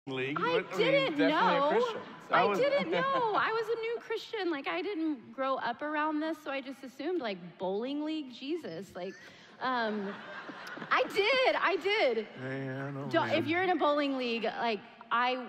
league. I didn't definitely a know. Christian, so. I didn't know. I was a new Christian. Like, I didn't grow up around this, so I just assumed, like, bowling league Jesus. Like, I did. Man, oh, Don't, man. if you're in a bowling league, like, I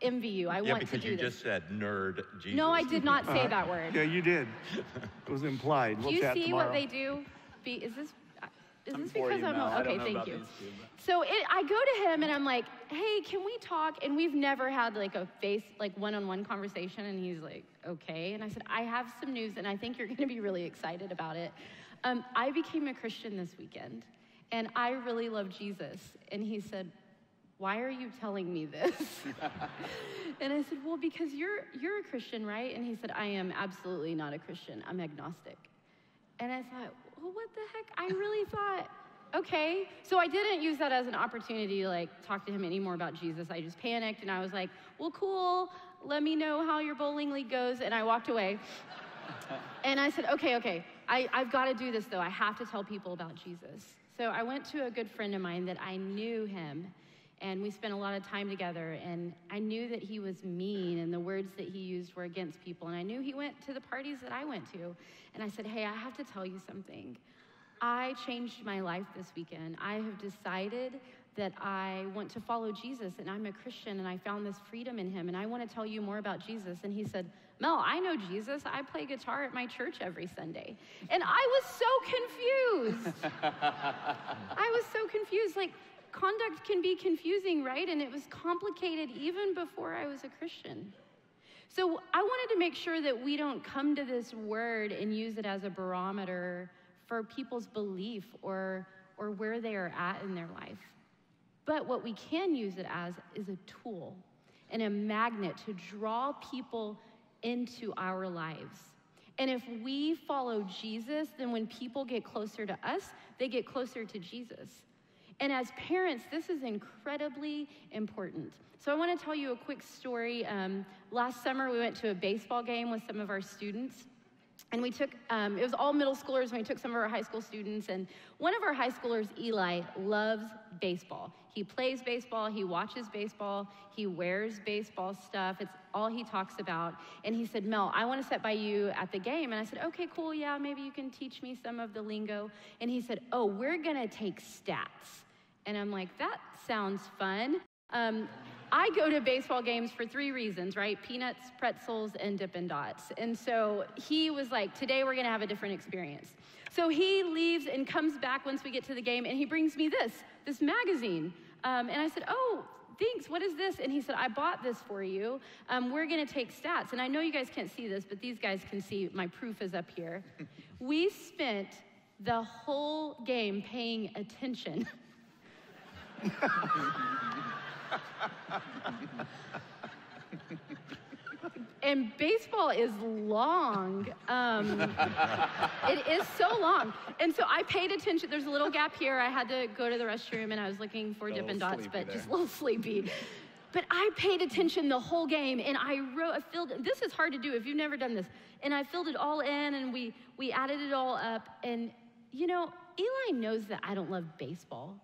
envy you. I want to because do you this. just said nerd Jesus. No, I did not say that word. Yeah, you did. It was implied. Do We'll you chat see tomorrow. what they do? Is this I'm because 40 I'm now. I okay? don't know Thank about you. these two, but- So I go to him and I'm like, "Hey, can we talk?" And we've never had like a one-on-one conversation. And he's like, "Okay." And I said, "I have some news, and I think you're going to be really excited about it. I became a Christian this weekend, and I really love Jesus." And he said, "Why are you telling me this?" And I said, "Well, because you're a Christian, right?" And he said, "I am absolutely not a Christian. I'm agnostic." And I thought, well, what the heck? I really thought, okay. So I didn't use that as an opportunity to like talk to him anymore about Jesus. I just panicked and I was like, well, cool. Let me know how your bowling league goes. And I walked away. And I said, okay. I've got to do this though. I have to tell people about Jesus. So I went to a good friend of mine that I knew him. And we spent a lot of time together, and I knew that he was mean, and the words that he used were against people, and I knew he went to the parties that I went to. And I said, hey, I have to tell you something. I changed my life this weekend. I have decided that I want to follow Jesus, and I'm a Christian, and I found this freedom in him, and I want to tell you more about Jesus. And he said, Mel, I know Jesus. I play guitar at my church every Sunday. And I was so confused. I was so confused. Like, conduct can be confusing, right? And it was complicated even before I was a Christian. So I wanted to make sure that we don't come to this word and use it as a barometer for people's belief or where they are at in their life. But what we can use it as is a tool and a magnet to draw people into our lives. And if we follow Jesus, then when people get closer to us, they get closer to Jesus. And as parents, this is incredibly important. So I want to tell you a quick story. Last summer, we went to a baseball game with some of our students. And we took, it was all middle schoolers, and we took some of our high school students. And one of our high schoolers, Eli, loves baseball. He plays baseball, he watches baseball, he wears baseball stuff. It's all he talks about. And he said, Mel, I want to sit by you at the game. And I said, okay, cool, yeah, maybe you can teach me some of the lingo. And he said, oh, we're going to take stats. And I'm like, that sounds fun. I go to baseball games for 3 reasons, right? Peanuts, pretzels, and Dippin' Dots. And so he was like, today we're going to have a different experience. So he leaves and comes back once we get to the game, and he brings me this magazine. And I said, oh, thanks, what is this? And he said, I bought this for you. We're going to take stats. And I know you guys can't see this, but these guys can see my proof is up here. We spent the whole game paying attention. And baseball is long. It is so long. And so I paid attention. There's a little gap here. I had to go to the restroom, and I was looking for Dippin' Dots, but just a little sleepy. But I paid attention the whole game, and I filled, this is hard to do if you've never done this. And I filled it all in, and we added it all up. And, you know, Eli knows that I don't love baseball.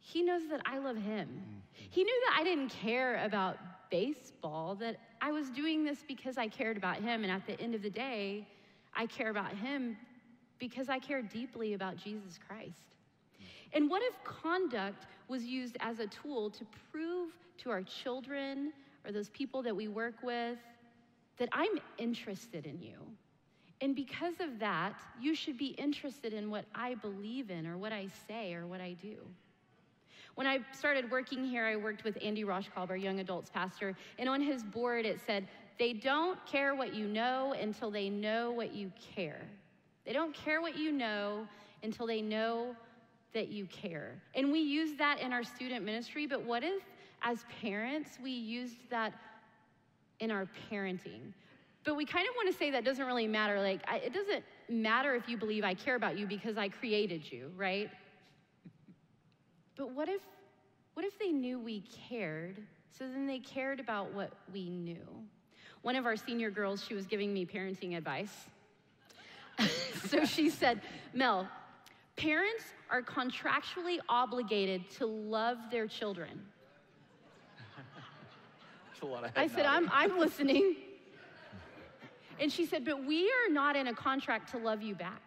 He knows that I love him. He knew that I didn't care about baseball, that I was doing this because I cared about him. And at the end of the day, I care about him because I care deeply about Jesus Christ. And what if conduct was used as a tool to prove to our children or those people that we work with that I'm interested in you? And because of that, you should be interested in what I believe in or what I say or what I do. When I started working here, I worked with Andy Roshkolb, our young adults pastor, and on his board it said, they don't care what you know until they know what you care. They don't care what you know until they know that you care. And we use that in our student ministry, but what if, as parents, we used that in our parenting? But we kind of want to say that doesn't really matter. Like, it doesn't matter if you believe I care about you because I created you, right? But what if they knew we cared, so then they cared about what we knew? One of our senior girls, she was giving me parenting advice. So she said, Mel, parents are contractually obligated to love their children. the one I said, I'm listening. And she said, but we are not in a contract to love you back.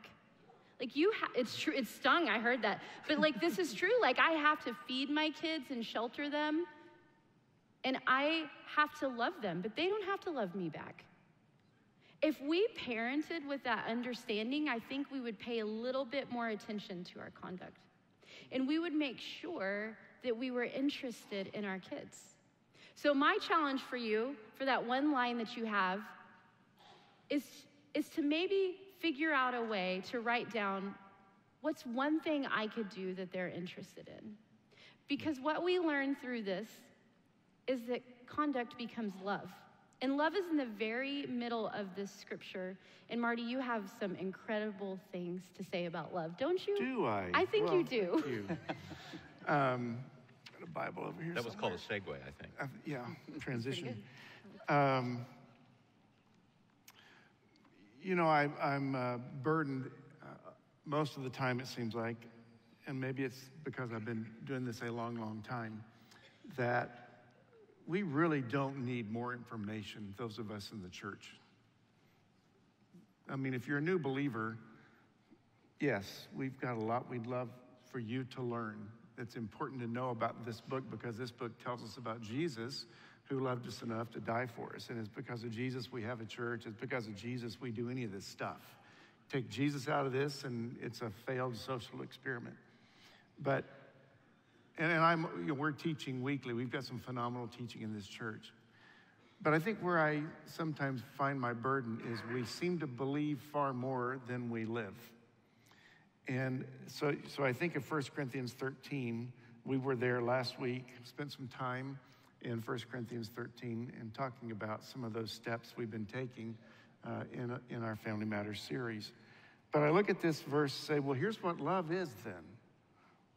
Like it's true, it stung, I heard that. But like, this is true. Like, I have to feed my kids and shelter them. And I have to love them, but they don't have to love me back. If we parented with that understanding, I think we would pay a little bit more attention to our conduct. And we would make sure that we were interested in our kids. So my challenge for you, for that one line that you have, is to maybe figure out a way to write down what's one thing I could do that they're interested in. Because what we learn through this is that conduct becomes love. And love is in the very middle of this scripture. And Marty, you have some incredible things to say about love, don't you? Do I? I think you do. Thank you. Got a Bible over here. That was called a segue, I think. Yeah, transition. You know, I'm burdened most of the time, it seems like, and maybe it's because I've been doing this a long, long time, that we really don't need more information, those of us in the church. I mean, if you're a new believer, yes, we've got a lot we'd love for you to learn. It's important to know about this book because this book tells us about Jesus, who loved us enough to die for us. And it's because of Jesus we have a church. It's because of Jesus we do any of this stuff. Take Jesus out of this and it's a failed social experiment. But we're teaching weekly. We've got some phenomenal teaching in this church. But I think where I sometimes find my burden is we seem to believe far more than we live. And so I think of 1 Corinthians 13. We were there last week, spent some time in 1 Corinthians 13 and talking about some of those steps we've been taking in our Family Matters series. But I look at this verse and say, well, here's what love is then.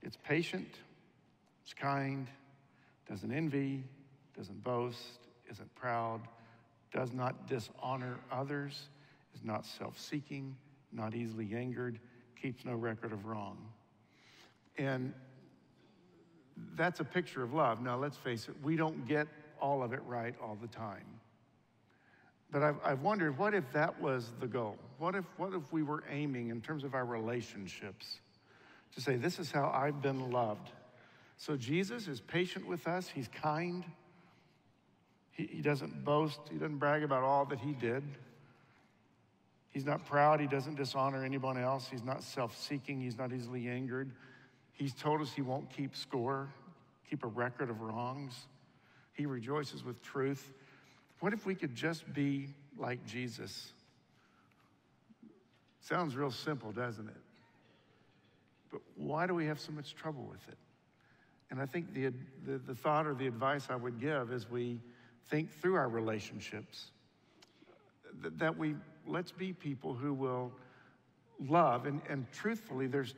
It's patient. It's kind, doesn't envy, doesn't boast, isn't proud, does not dishonor others, is not self-seeking, not easily angered, keeps no record of wrong. And that's a picture of love. Now, let's face it, we don't get all of it right all the time. But I've wondered, what if that was the goal? What if we were aiming in terms of our relationships to say, this is how I've been loved? So Jesus is patient with us. He's kind. He doesn't boast. He doesn't brag about all that he did. He's not proud. He doesn't dishonor anyone else. He's not self-seeking. He's not easily angered. He's told us he won't keep score, keep a record of wrongs. He rejoices with truth. What if we could just be like Jesus? Sounds real simple, doesn't it? But why do we have so much trouble with it? And I think the thought or the advice I would give as we think through our relationships, let's be people who will love. And truthfully, there's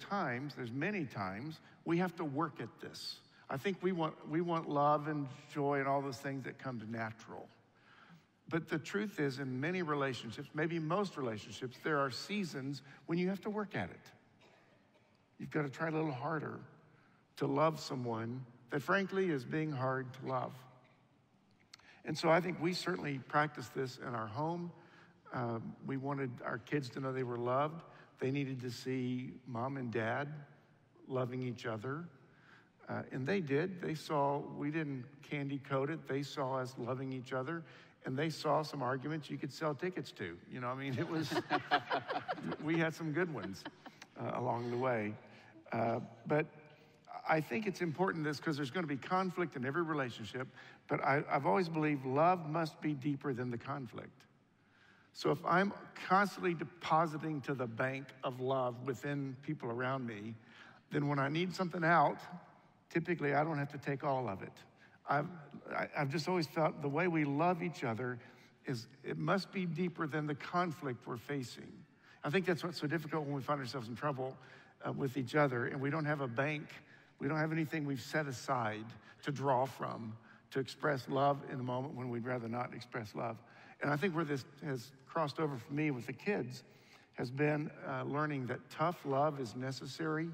many times we have to work at this. I think we want love and joy and all those things that come natural. But the truth is, in many relationships, maybe most relationships, there are seasons when you have to work at it. You've got to try a little harder to love someone that frankly is being hard to love. And so I think we certainly practice this in our home. We wanted our kids to know they were loved. They needed to see mom and dad loving each other. And they did. They saw, we didn't candy coat it. They saw us loving each other. And they saw some arguments you could sell tickets to. You know, I mean, it was, we had some good ones along the way. But I think it's important this because there's going to be conflict in every relationship, but I've always believed love must be deeper than the conflict. So if I'm constantly depositing to the bank of love within people around me, then when I need something out, typically I don't have to take all of it. I've just always felt the way we love each other is it must be deeper than the conflict we're facing. I think that's what's so difficult when we find ourselves in trouble with each other and we don't have a bank. We don't have anything we've set aside to draw from to express love in a moment when we'd rather not express love. And I think where this has crossed over for me with the kids has been learning that tough love is necessary,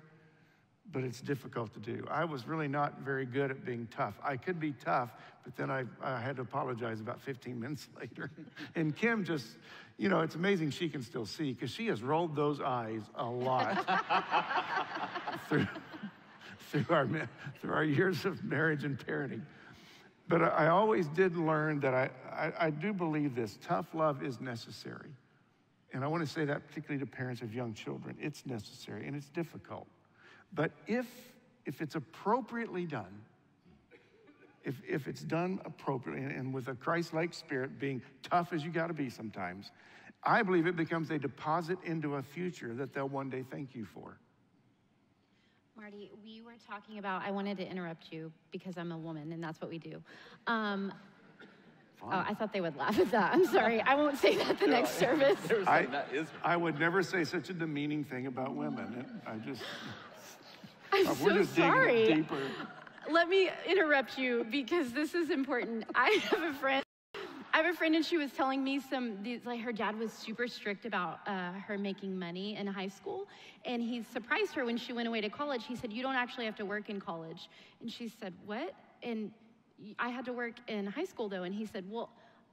but it's difficult to do. I was really not very good at being tough. I could be tough, but then I had to apologize about 15 minutes later. And Kim just, you know, it's amazing she can still see, because she has rolled those eyes a lot through our years of marriage and parenting. But I always did learn that I do believe this: tough love is necessary. And I want to say that particularly to parents of young children. It's necessary and it's difficult. But if it's appropriately done, if it's done appropriately and with a Christ-like spirit, being tough as you got to be sometimes, I believe it becomes a deposit into a future that they'll one day thank you for. Marty, we were talking about, I wanted to interrupt you because I'm a woman and that's what we do. Oh, I thought they would laugh at that. I'm sorry. I won't say that the next service. I would never say such a demeaning thing about women. I'm we're so just sorry. digging deeper. Let me interrupt you because this is important. I have a friend and she was telling me like her dad was super strict about her making money in high school. And he surprised her when she went away to college. He said, "You don't actually have to work in college." And she said, "What?" And I had to work in high school though. And he said, "Well,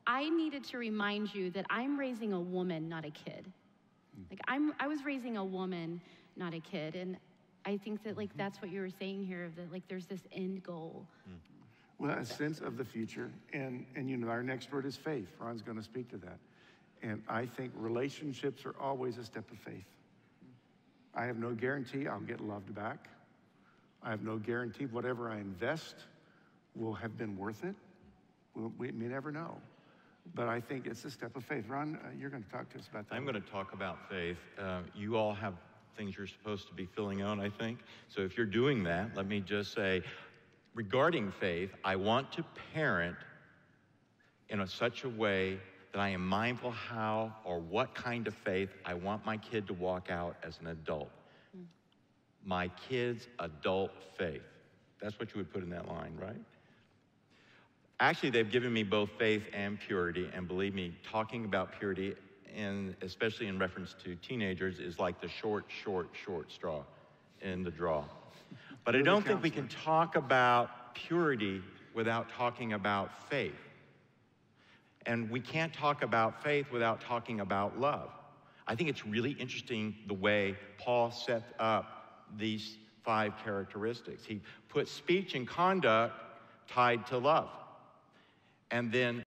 I needed to remind you that I'm raising a woman, not a kid. Like I was raising a woman, not a kid." And I think that like that's what you were saying here, that like there's this end goal. Well, a sense of the future, and you know, our next word is faith. Ron's going to speak to that. And I think relationships are always a step of faith. I have no guarantee I'll get loved back. I have no guarantee whatever I invest will have been worth it. We may never know. But I think it's a step of faith. Ron, you're going to talk to us about that. I'm going to talk about faith. You all have things you're supposed to be filling out, I think. So if you're doing that, let me just say, regarding faith, I want to parent in such a way that I am mindful how or what kind of faith I want my kid to walk out as an adult. My kid's adult faith. That's what you would put in that line, right? Actually, they've given me both faith and purity, and believe me, talking about purity, and especially in reference to teenagers, is like the short straw in the draw. But I don't think we can talk about purity without talking about faith. And we can't talk about faith without talking about love. I think it's really interesting the way Paul set up these 5 characteristics. He put speech and conduct tied to love. And then